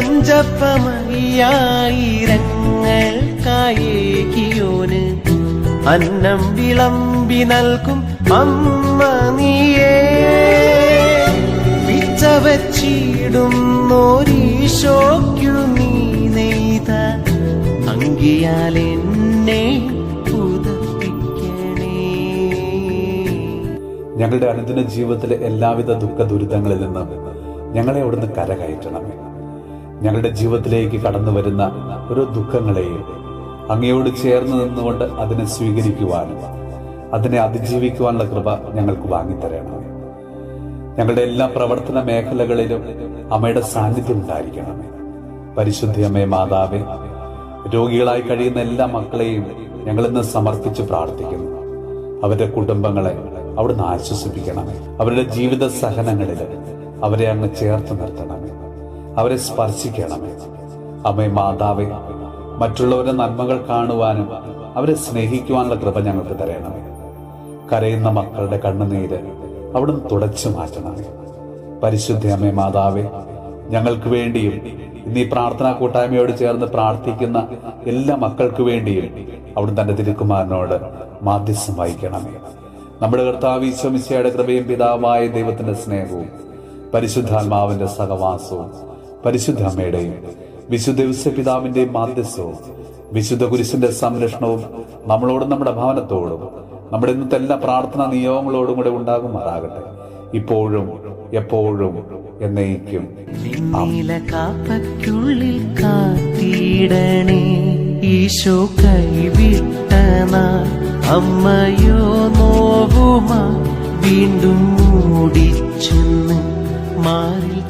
പഞ്ചപ്പമയ്യായിരങ്ങൾക്കായേകിയോന് അന്നം വിളമ്പി നൽകും അമ്മ നീയേ. പിച്ചവച്ചിടുന്നോരീശോയ്ക്കു നീ നെയ്ത അങ്കിയാൽ എന്നെ പുതപ്പിക്കണേ. ഞങ്ങളുടെ അനുദിന ജീവിതത്തിലെ എല്ലാവിധ ദുഃഖ ദുരിതങ്ങളിൽ നിന്നും ഞങ്ങളെ അവിടുന്ന് കരകയറ്റണമേ. ഞങ്ങളുടെ ജീവിതത്തിലേക്ക് കടന്നു വരുന്ന ഓരോ ദുഃഖങ്ങളെയും അങ്ങയോട് ചേർന്ന് നിന്നുകൊണ്ട് അതിനെ സ്വീകരിക്കുവാനും അതിനെ അതിജീവിക്കുവാനുള്ള കൃപ ഞങ്ങൾക്ക് വാങ്ങിത്തരണമേ. ഞങ്ങളുടെ എല്ലാ പ്രവർത്തന മേഖലകളിലും അമ്മയുടെ സാന്നിധ്യം ഉണ്ടായിരിക്കണമേ. പരിശുദ്ധ അമ്മേ മാതാവേ, രോഗികളായി കഴിയുന്ന എല്ലാ മക്കളെയും ഞങ്ങളിന്ന് സമർപ്പിച്ച് പ്രാർത്ഥിക്കുന്നു. അവരുടെ കുടുംബങ്ങളെ അവിടുന്ന് ആശ്വസിപ്പിക്കണമേ. അവരുടെ ജീവിത സഹനങ്ങളിൽ അവരെ അങ്ങ് ചേർത്ത് നിർത്തണമേ. അവരെ സ്പർശിക്കണമേ. അമ്മേ മാതാവേ, മറ്റുള്ളവരുടെ നന്മകൾ കാണുവാനും അവരെ സ്നേഹിക്കുവാനുള്ള കൃപ ഞങ്ങൾക്ക് തരണമേ. കരയുന്ന മക്കളുടെ കണ്ണുനീര് അവിടുന്ന് തുടച്ചു മാറ്റണമേ. പരിശുദ്ധ അമ്മേ മാതാവേ, ഞങ്ങൾക്ക് വേണ്ടിയും ഇന്ന് ഈ പ്രാർത്ഥനാ കൂട്ടായ്മയോട് ചേർന്ന് പ്രാർത്ഥിക്കുന്ന എല്ലാ മക്കൾക്ക് വേണ്ടിയും അവിടുന്ന് തന്റെ തിരുക്കുമാരനോട് മാധ്യസ്ഥം വഹിക്കണമേ. നമ്മുടെ കർത്താവ് ഈശോ മിശിഹായുടെ കൃപയും പിതാവായ ദൈവത്തിന്റെ സ്നേഹവും പരിശുദ്ധാത്മാവിന്റെ സഹവാസവും പരിശുദ്ധ അമ്മയുടെയും വിശുദ്ധ ഔസേപ്പിതാവിന്റെയും മാധ്യസ്ഥവും വിശുദ്ധ കുരിശിന്റെ സംരക്ഷണവും നമ്മളോടും നമ്മുടെ ഭവനത്തോടും നമ്മുടെ ഇന്നത്തെ എല്ലാ പ്രാർത്ഥനാ നിയോഗങ്ങളോടും കൂടെ ഉണ്ടാകുമാറാകട്ടെ, ഇപ്പോഴും എപ്പോഴും എന്നേക്കും. കാപ്പയ്ക്കുള്ളിൽ കാത്തിടണേ ഈശോ കൈവിട്ടന അമ്മയോ നോവുമാ വീണ്ടും മൂടിച്ചെന്ന് മാറി